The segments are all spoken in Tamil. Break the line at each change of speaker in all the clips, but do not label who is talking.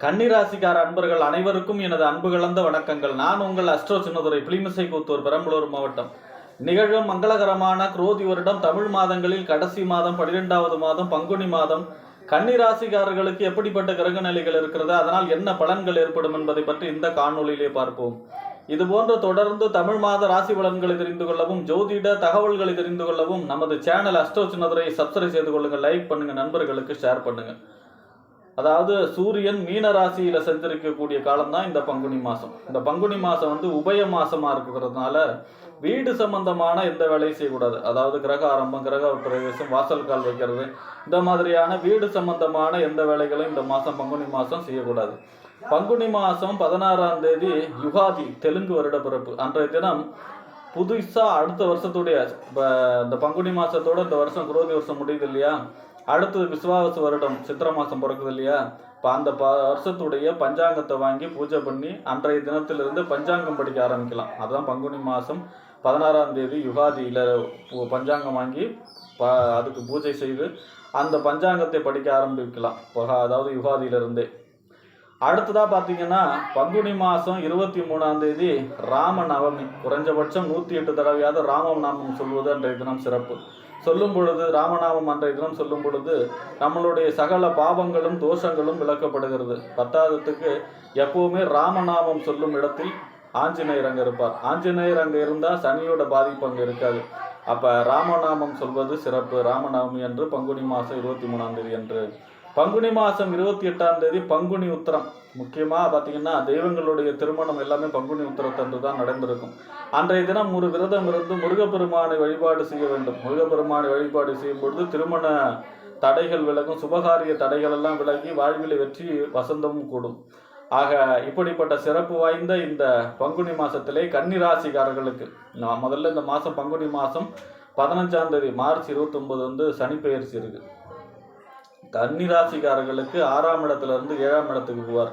கன்னிராசிக்கார அன்பர்கள் அனைவருக்கும் எனது அன்பு கலந்த வணக்கங்கள். நான் உங்கள் அஸ்ட்ரோ சின்னதுரை, புளிமிசை கூத்தூர், பெரம்பலூர் மாவட்டம். நிகழும் மங்களகரமான குரோதி வருடம் தமிழ் மாதங்களில் கடைசி மாதம் 12வது மாதம் பங்குனி மாதம் கன்னிராசிக்காரர்களுக்கு எப்படிப்பட்ட கிரக நிலைகள் இருக்கிறது, அதனால் என்ன பலன்கள் ஏற்படும் என்பதை பற்றி இந்த காணொலியிலே பார்ப்போம். இதுபோன்று தொடர்ந்து தமிழ் மாத ராசி பலன்களை தெரிந்து கொள்ளவும், ஜோதிட தகவல்களை தெரிந்து கொள்ளவும் நமது சேனல் அஸ்ட்ரோ சின்னதுரையை சப்ஸ்கிரைப் செய்து கொள்ளுங்கள், லைக் பண்ணுங்க, நண்பர்களுக்கு ஷேர் பண்ணுங்க. அதாவது சூரியன் மீன ராசியில சஞ்சரிக்கக்கூடிய காலம் தான் இந்த பங்குனி மாசம். இந்த பங்குனி மாசம் உபய மாசமா இருக்கிறதுனால வீடு சம்பந்தமான எந்த வேலையும் செய்யக்கூடாது. அதாவது கிரக ஆரம்பம், கிரக பிரவேசம், வாசல் கால் வைக்கிறது, இந்த மாதிரியான வீடு சம்பந்தமான எந்த வேலைகளும் இந்த மாசம் பங்குனி மாசம் செய்யக்கூடாது. பங்குனி மாசம் 16ஆம் தேதி யுகாதி, தெலுங்கு வருட பிறப்பு. அன்றைய தினம் புதுசா அடுத்த வருஷத்துடைய இந்த பங்குனி மாசத்தோட இந்த வருஷம் குரோதி வருஷம் முடியுது இல்லையா, அடுத்தது விஸ்வாவச வருடம் சித்திரை மாதம் பிறக்குது இல்லையா. இப்போ அந்த வருஷத்துடைய பஞ்சாங்கத்தை வாங்கி பூஜை பண்ணி அன்றைய தினத்திலிருந்து பஞ்சாங்கம் படிக்க ஆரம்பிக்கலாம். அதுதான் பங்குனி மாதம் 16ஆம் தேதி யுகாதியில் பஞ்சாங்கம் வாங்கி அதுக்கு பூஜை செய்து அந்த பஞ்சாங்கத்தை படிக்க ஆரம்பிக்கலாம். அதாவது யுகாதியிலிருந்தே. அடுத்ததாக பார்த்தீங்கன்னா பங்குனி மாதம் 23ஆம் தேதி ராம நவமி. குறைஞ்சபட்சம் 108 தடவையாவது ராம நாமம் சொல்வது அன்றைய தினம் சிறப்பு. சொல்லும் பொழுது ராமநாமம் அன்றைய தினம் சொல்லும் பொழுது நம்மளுடைய சகல பாவங்களும் தோஷங்களும் விளக்கப்படுகிறது. பத்தாவதுக்கு எப்பவுமே ராமநாமம் சொல்லும் இடத்தில் ஆஞ்சநேயர் அங்கே இருப்பார். ஆஞ்சநேயர் அங்கே இருந்தால் சனியோட பாதிப்பு அங்கே இருக்காது. அப்போ ராமநாமம் சொல்வது சிறப்பு. ராமநவமி அன்று பங்குனி மாதம் 23ஆம் தேதி அன்று. பங்குனி மாதம் 28ஆம் தேதி பங்குனி உத்திரம். முக்கியமாக பார்த்தீங்கன்னா தெய்வங்களுடைய திருமணம் எல்லாமே பங்குனி உத்திரத்தன்று தான் நடந்திருக்கும். அன்றைய தினம் ஒரு விரதம் இருந்து முருகப்பெருமானை வழிபாடு செய்ய வேண்டும். முருகப்பெருமானை வழிபாடு செய்யும் பொழுது திருமண தடைகள் விலகும், சுபகாரிய தடைகள் எல்லாம் விலகி வாழ்வில் வெற்றி வசந்தமும் கூடும். ஆக இப்படிப்பட்ட சிறப்பு வாய்ந்த இந்த பங்குனி மாதத்திலே கன்னிராசிக்காரர்களுக்கு முதல்ல இந்த மாதம் பங்குனி மாதம் 15ஆம் தேதி மார்ச் 29 சனி பெயர்ச்சி இருக்கு. கன்னிராசிக்காரர்களுக்கு 6ஆம் இடத்துல இருந்து 7ஆம் இடத்துக்கு போவார்.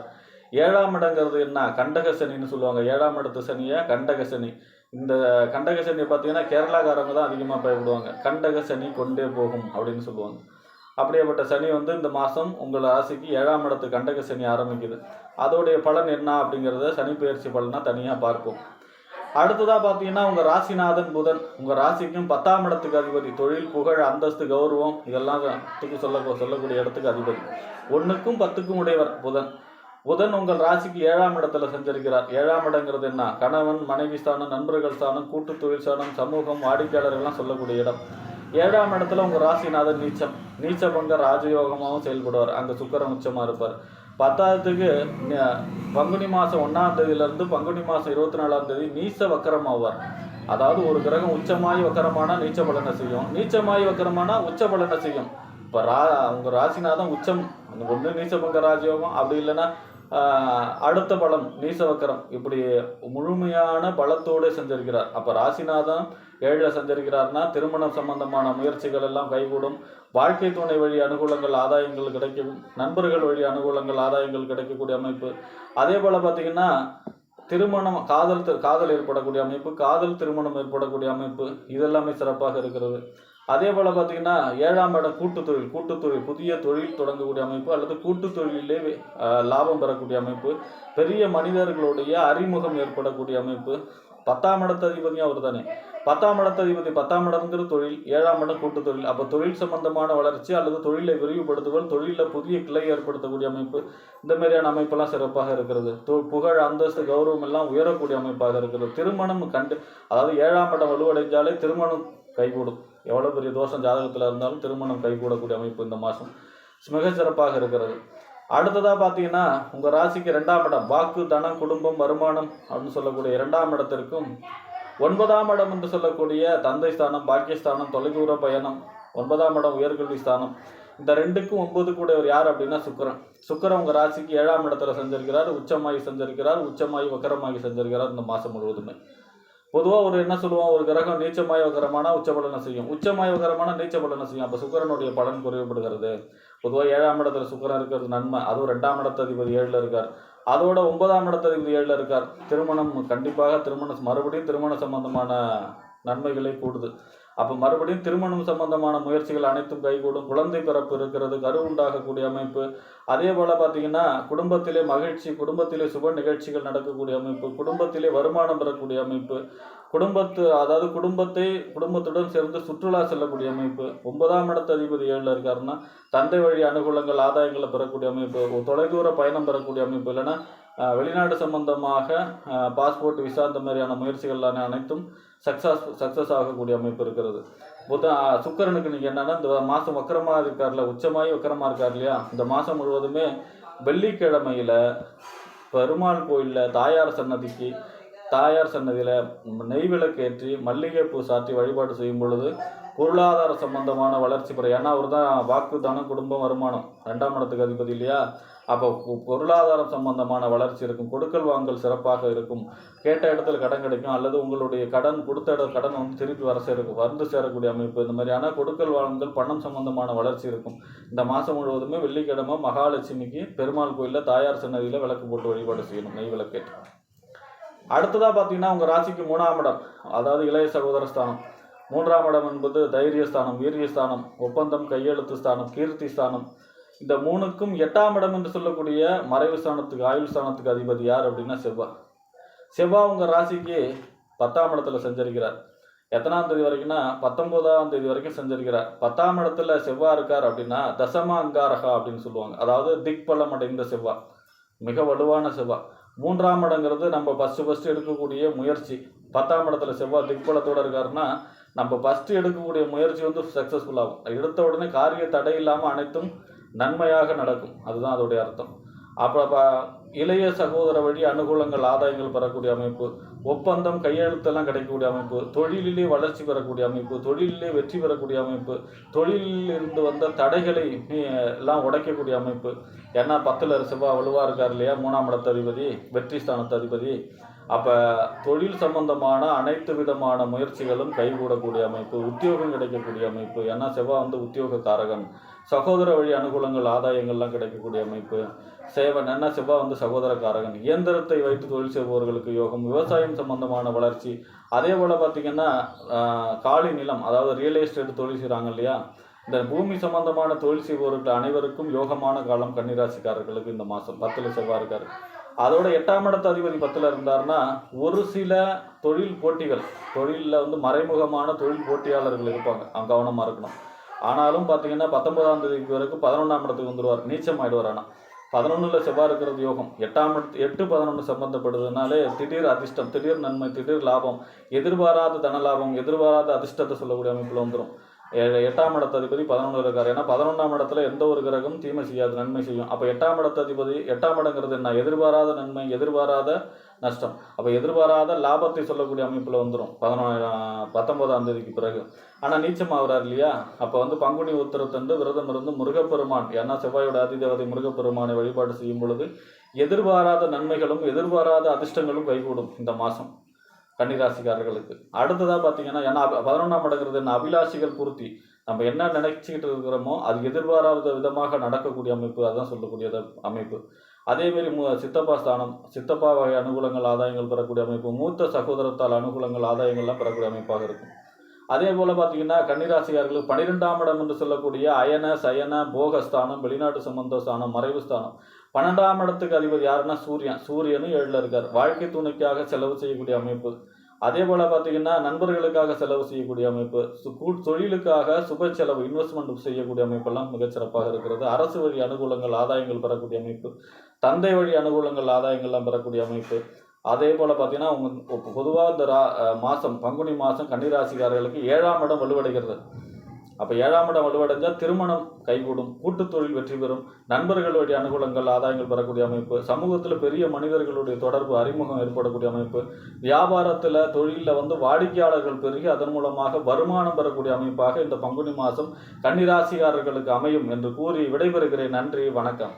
7ஆம் இடங்கிறது என்ன, கண்டக சனின்னு சொல்லுவாங்க. 7ஆம் இடத்து சனியை கண்டக சனி. இந்த கண்டக சனியை பார்த்தீங்கன்னா கேரளாக்காரங்க தான் அதிகமாக பயப்படுவாங்க. கண்டக சனி கொண்டே போகும் அப்படின்னு சொல்லுவாங்க. அப்படியேப்பட்ட சனி இந்த மாதம் உங்கள் ராசிக்கு 7ஆம் இடத்து கண்டக சனி ஆரம்பிக்குது. அதோடைய பலன் என்ன அப்படிங்கிறத சனி பயிற்சி பலனா தனியாக பார்ப்போம். அடுத்ததாக பார்த்தீங்கன்னா உங்கள் ராசிநாதன் புதன் உங்கள் ராசிக்கும் 10ஆம் இடத்துக்கு அதிபதி. தொழில், புகழ், அந்தஸ்து, கௌரவம் இதெல்லாம் சொல்லக்கூடிய இடத்துக்கு அதிபதி. 1க்கும் 10க்கும் உடையவர் புதன். புதன் உங்கள் ராசிக்கு 7ஆம் இடத்துல சஞ்சரிக்கிறார். 7ஆம் இடங்கிறது என்ன, கணவன் மனைவி ஸ்தானம், நண்பர்கள் ஸ்தானம், கூட்டு தொழில் ஸ்தானம், சமூகம், வாடிக்கையாளர்கள்லாம் சொல்லக்கூடிய இடம். 7ஆம் இடத்துல உங்கள் ராசிநாதன் நீச்சபங்க ராஜயோகமாகவும் செயல்படுவார். அங்கே சுக்கிரன் உச்சமாக இருப்பார். 10ஆவதுக்கு பங்குனி மாதம் 1ஆம் தேதியிலிருந்து பங்குனி மாதம் 24ஆம் தேதி நீச்ச வக்கரம் ஆவார். அதாவது ஒரு கிரகம் உச்சமாய் வக்கரமானா நீச்ச பலனை செய்யும், நீச்சமாய் வக்கரமானா உச்ச பலனை செய்யும். இப்போ உங்கள் ராசிநாதன் உச்சம் ஒன்று நீச்சபங்க ராஜயோகம், அப்படி இல்லைன்னா அடுத்த பலம் நீசவக்கரம், இப்படி முழுமையான பலத்தோடு சஞ்சரிக்கிறார். அப்போ ராசிநாதன் 7ல் சஞ்சரிக்கிறார்னா திருமணம் சம்பந்தமான முயற்சிகள் எல்லாம் கைகூடும். வாழ்க்கை துணை வழி அனுகூலங்கள், ஆதாயங்கள் கிடைக்கும். நண்பர்கள் வழி அனுகூலங்கள், ஆதாயங்கள் கிடைக்கக்கூடிய அமைப்பு. அதே போல் பார்த்தீங்கன்னா திருமணம், காதல் ஏற்படக்கூடிய அமைப்பு, காதல் திருமணம் ஏற்படக்கூடிய அமைப்பு, இதெல்லாமே சிறப்பாக இருக்கிறது. அதே போல் பார்த்தீங்கன்னா 7ஆம் இடம் கூட்டுத்தொழில், புதிய தொழில் தொடங்கக்கூடிய அமைப்பு அல்லது கூட்டு தொழிலே லாபம் பெறக்கூடிய அமைப்பு, பெரிய மனிதர்களுடைய அறிமுகம் ஏற்படக்கூடிய அமைப்பு. 10ஆம் இடத்து அதிபதியும் அவர் தானே. 10ஆம் இடத்து அதிபதி 10ஆம் இடம்ங்கிற தொழில், 7ஆம் இடம் கூட்டு தொழில். அப்போ தொழில் சம்பந்தமான வளர்ச்சி அல்லது தொழிலை விரிவுபடுத்துதல், தொழிலில் புதிய கிளை ஏற்படுத்தக்கூடிய அமைப்பு, இந்த மாதிரியான அமைப்பெல்லாம் சிறப்பாக இருக்கிறது. புகழ், அந்தஸ்து, கௌரவம் எல்லாம் உயரக்கூடிய அமைப்பாக இருக்கிறது. திருமணம் அதாவது 7ஆம் இடம் வலுவடைஞ்சாலே திருமணம் கைகூடும். எவ்வளோ பெரிய தோஷம் ஜாதகத்தில் இருந்தாலும் திருமணம் கைகூடக்கூடிய அமைப்பு இந்த மாதம் மிக சிறப்பாக இருக்கிறது. அடுத்ததாக பார்த்தீங்கன்னா உங்கள் ராசிக்கு 2ஆம் இடம் வாக்கு, தனம், குடும்பம், வருமானம் அப்படின்னு சொல்லக்கூடிய 2ஆம் இடத்திற்கும் 9ஆம் இடம் என்று சொல்லக்கூடிய தந்தை ஸ்தானம், பாக்கியஸ்தானம், தொலைதூர பயணம், 9ஆம் இடம் உயர்கல்வி ஸ்தானம். இந்த 2க்கும் 9 கூடியவர் யார் அப்படின்னா சுக்கிரன் உங்கள் ராசிக்கு 7ஆம் இடத்துல சஞ்சரிக்கிறார். உச்சமாகி வக்கரமாகி சஞ்சரிக்கிறார் இந்த மாதம் முழுவதுமே. பொதுவாக என்ன சொல்லுவோம், ஒரு கிரகம் நீச்சமாய் வக்கரமான உச்ச பலனை செய்யும், உச்சமாய் வக்கரமான நீச்ச பலனை செய்யும். அப்போ சுக்கிரனுடைய பலன் குறைவுபடுகிறது. பொதுவாக 7ஆம் இடத்துல சுக்கிரன் இருக்கிறது நன்மை. அதுவும் 2ஆம் இடத்து அதிபதி 7ல் இருக்கார். அதோட 9ஆம் இடத்து அதிபதி 7ல் இருக்கார். திருமணம் கண்டிப்பாக மறுபடியும் திருமண சம்பந்தமான நன்மைகளை கூடுது. அப்போ மறுபடியும் திருமணம் சம்பந்தமான முயற்சிகள் அனைத்தும் கைகூடும். குழந்தை பிறப்பு இருக்கிறது, கரு உண்டாகக்கூடிய அமைப்பு. அதே போல் பார்த்தீங்கன்னா குடும்பத்திலே மகிழ்ச்சி, குடும்பத்திலே சுப நிகழ்ச்சிகள் நடக்கக்கூடிய அமைப்பு, குடும்பத்திலே வருமானம் பெறக்கூடிய அமைப்பு, அதாவது குடும்பத்துடன் சேர்ந்து சுற்றுலா செல்லக்கூடிய அமைப்பு. 9ஆம் இடத்து அதிபதி 7ல் இருக்காருன்னா தந்தை வழி அனுகூலங்கள், ஆதாயங்களை பெறக்கூடிய அமைப்பு, தொலைதூர பயணம் பெறக்கூடிய அமைப்பு, இல்லைன்னா வெளிநாடு சம்பந்தமாக பாஸ்போர்ட், விசா இந்த மாதிரியான முயற்சிகள் அனைத்தும் சக்ஸஸ் ஆகக்கூடிய அமைப்பு இருக்கிறது. சுக்கிரனுக்கு நீங்கள் என்னன்னா இந்த மாதம் வக்கரமாக இருக்கார்ல, உச்சமாகி வக்கரமாக இருக்கார் இல்லையா, இந்த மாதம் முழுவதுமே வெள்ளிக்கிழமையில் பெருமாள் கோயிலில் தாயார் சன்னதியில் நெய் விளக்கு ஏற்றி மல்லிகைப்பூ சாற்றி வழிபாடு செய்யும் பொழுது பொருளாதார சம்பந்தமான வளர்ச்சி பெறும். ஏன்னா அவர் தான் வாக்கு, தனம், குடும்பம், வருமானம் 2ஆம் இடத்துக்கு அதிபதி இல்லையா. அப்போ பொருளாதாரம் சம்பந்தமான வளர்ச்சி இருக்கும், கொடுக்கல் வாங்கல் சிறப்பாக இருக்கும், கேட்ட இடத்துல கடன் கிடைக்கும், அல்லது உங்களுடைய கொடுத்த கடன் வந்து திருப்பி வந்து சேரக்கூடிய அமைப்பு. இந்த மாதிரியான கொடுக்கல் வாங்கல், பணம் சம்பந்தமான வளர்ச்சி இருக்கும். இந்த மாதம் முழுவதுமே வெள்ளிக்கிழமை மகாலட்சுமிக்கு பெருமாள் கோயிலில் தாயார் சன்னதியில் விளக்கு போட்டு வழிபாடு செய்யணும், நெய் விளக்கேற்று. அடுத்ததாக பார்த்தீங்கன்னா உங்கள் ராசிக்கு 3ஆம் இடம், அதாவது இளைய சகோதர ஸ்தானம். 3ஆம் இடம் என்பது தைரியஸ்தானம், வீரியஸ்தானம், ஒப்பந்தம், கையெழுத்து ஸ்தானம், கீர்த்தி ஸ்தானம். இந்த 3க்கும் 8ஆம் இடம் என்று சொல்லக்கூடிய மறைவு ஸ்தானத்துக்கு, ஆயுள் ஸ்தானத்துக்கு அதிபதி யார் அப்படின்னா செவ்வாய் உங்கள் ராசிக்கு 10ஆம் இடத்துல செஞ்சிருக்கிறார். எத்தனாம் தேதி வரைக்கும்னா 19ஆம் தேதி வரைக்கும் செஞ்சிருக்கிறார். 10ஆம் இடத்துல செவ்வாய் இருக்கார் அப்படின்னா தசம அங்காரகா அப்படின்னு சொல்லுவாங்க. அதாவது திக்பலம் அடைந்த செவ்வாய், மிக வலுவான செவ்வாய். 3ஆம் இடங்கிறது நம்ம ஃபஸ்ட்டு எடுக்கக்கூடிய முயற்சி. 10ஆம் இடத்துல செவ்வாய் திக்பலத்தோடு இருக்காருன்னா நம்ம ஃபஸ்ட்டு எடுக்கக்கூடிய முயற்சி வந்து சக்ஸஸ்ஃபுல் ஆகும். எடுத்த உடனே காரிய தடை இல்லாமல் அனைத்தும் நன்மையாக நடக்கும், அதுதான் அதோடைய அர்த்தம். அப்போ இளைய சகோதர வழி அனுகூலங்கள், ஆதாயங்கள் பெறக்கூடிய அமைப்பு, ஒப்பந்தம், கையெழுத்தெல்லாம் கிடைக்கக்கூடிய அமைப்பு, தொழிலிலே வளர்ச்சி பெறக்கூடிய அமைப்பு, தொழிலிலே வெற்றி பெறக்கூடிய அமைப்பு, தொழிலில் இருந்து வந்த தடைகளை எல்லாம் உடைக்கக்கூடிய அமைப்பு. ஏன்னா 10ல் செவ்வாய் வலுவாக இருக்கார் இல்லையா, 3ஆம் இடத்து அதிபதி, வெற்றி ஸ்தானத்து அதிபதி. அப்போ தொழில் சம்பந்தமான அனைத்து விதமான முயற்சிகளும் கைகூடக்கூடிய அமைப்பு, உத்தியோகம் கிடைக்கக்கூடிய அமைப்பு. ஏன்னா செவ்வாய் வந்து உத்தியோக காரகன். சகோதர வழி அனுகூலங்கள், ஆதாயங்கள்லாம் கிடைக்கக்கூடிய அமைப்பு. செவ்வாய் வந்து சகோதர காரகன். இயந்திரத்தை வைத்து தொழில் செய்பவர்களுக்கு யோகம், விவசாயம் சம்பந்தமான வளர்ச்சி. அதே போல் பார்த்திங்கன்னா காலி நிலம், அதாவது ரியல் எஸ்டேட் தொழில் செய்கிறாங்க இல்லையா, இந்த பூமி சம்பந்தமான தொழில் செய்பவர்கள் அனைவருக்கும் யோகமான காலம் கன்னிராசிக்காரர்களுக்கு இந்த மாதம். 10ல் செவ்வாய் இருக்கார். அதோட 8ஆம் இடத்து அதிபதி 10ல் இருந்தார்னா ஒரு சில தொழில் போட்டிகள், தொழிலில் வந்து மறைமுகமான தொழில் போட்டியாளர்கள் இருப்பாங்க, அவங்க கவனமாக இருக்கணும். ஆனாலும் பார்த்தீங்கன்னா 19ஆம் தேதிக்கு வரைக்கும் 11ஆம் இடத்துக்கு வந்துடுவார், நீச்சம் ஆகிடுவார். ஆனால் 11ல் செவ்வாய் இருக்கிறது யோகம். 8-11 சம்பந்தப்படுறதுனாலே திடீர் அதிர்ஷ்டம், திடீர் நன்மை, திடீர் லாபம், எதிர்பாராத தன லாபம், எதிர்பாராத அதிர்ஷ்டத்தை சொல்லக்கூடிய அமைப்பில் வந்துடும். 8ஆம் இடத்து அதிபதி 11 இருக்கார். ஏன்னா 11ஆம் இடத்துல எந்த ஒரு கிரகம் தீமை செய்யாது, நன்மை செய்யும். அப்போ 8ஆம் இடத்து அதிபதி, 8ஆம் இடங்கிறது என்ன, எதிர்பாராத நன்மை, எதிர்பாராத நஷ்டம். அப்போ எதிர்பாராத லாபத்தை சொல்லக்கூடிய அமைப்பில் வந்துடும் 19ஆம் தேதிக்கு பிறகு. ஆனால் நீச்சம் ஆகிறார் இல்லையா, அப்போ வந்து பங்குனி உத்திரத்தன்று விரதம் இருந்து முருகப்பெருமான், ஏன்னா செவ்வாயோட அதிதேவதை முருகப்பெருமானை வழிபாடு செய்யும் பொழுது எதிர்பாராத நன்மைகளும் எதிர்பாராத அதிர்ஷ்டங்களும் கைகூடும் இந்த மாதம் கன்னிராசிக்காரர்களுக்கு. அடுத்ததாக பார்த்தீங்கன்னா, ஏன்னா 11ஆம் இடங்கிறது என்ன, அபிலாஷிகள் பூர்த்தி. நம்ம என்ன நினைச்சிக்கிட்டு இருக்கிறோமோ அது எதிர்பாராத விதமாக நடக்கக்கூடிய அமைப்பு, அதுதான் சொல்லக்கூடிய அமைப்பு. அதேமாரி சித்தப்பா ஸ்தானம், சித்தப்பா வகை அனுகூலங்கள், ஆதாயங்கள் பெறக்கூடிய அமைப்பு, மூத்த சகோதரத்தால் அனுகூலங்கள், ஆதாயங்கள்லாம் பெறக்கூடிய அமைப்பாக இருக்கும். அதே போல் பார்த்தீங்கன்னா கன்னிராசிக்காரர்களுக்கு 12ஆம் இடம் என்று சொல்லக்கூடிய அயன, சயன, போகஸ்தானம், வெளிநாட்டு சம்பந்த ஸ்தானம், மறைவு ஸ்தானம். 12ஆம் இடத்துக்கு அதிபதி யாருன்னா சூரியனும் 7ல் இருக்கார். வாழ்க்கை துணைக்காக செலவு செய்யக்கூடிய அமைப்பு. அதே போல் பார்த்தீங்கன்னா நண்பர்களுக்காக செலவு செய்யக்கூடிய அமைப்பு, தொழிலுக்காக சுப செலவு, இன்வெஸ்ட்மெண்ட் செய்யக்கூடிய அமைப்பெல்லாம் மிகச்சிறப்பாக இருக்கிறது. அரசு வழி அனுகூலங்கள், ஆதாயங்கள் பெறக்கூடிய அமைப்பு, தந்தை வழி அனுகூலங்கள், ஆதாயங்கள்லாம் பெறக்கூடிய அமைப்பு. அதே போல் பார்த்தீங்கன்னா பொதுவாக இந்த மாதம் பங்குனி மாதம் கன்னிராசிக்காரர்களுக்கு 7ஆம் இடம் வலுவடைகிறது. அப்போ 7ஆம் இடம் வலுவடைஞ்சால் திருமணம் கைகூடும், கூட்டுத் தொழில் வெற்றி பெறும், நண்பர்களுடைய அனுகூலங்கள், ஆதாயங்கள் பெறக்கூடிய அமைப்பு, சமூகத்தில் பெரிய மனிதர்களுடைய தொடர்பு, அறிமுகம் ஏற்படக்கூடிய அமைப்பு, வியாபாரத்தில் தொழிலில் வந்து வாடிக்கையாளர்கள் பெருகி அதன் மூலமாக வருமானம் பெறக்கூடிய அமைப்பாக இந்த பங்குனி மாதம் கன்னிராசிக்காரர்களுக்கு அமையும் என்று கூறி விடைபெறுகிறேன். நன்றி, வணக்கம்.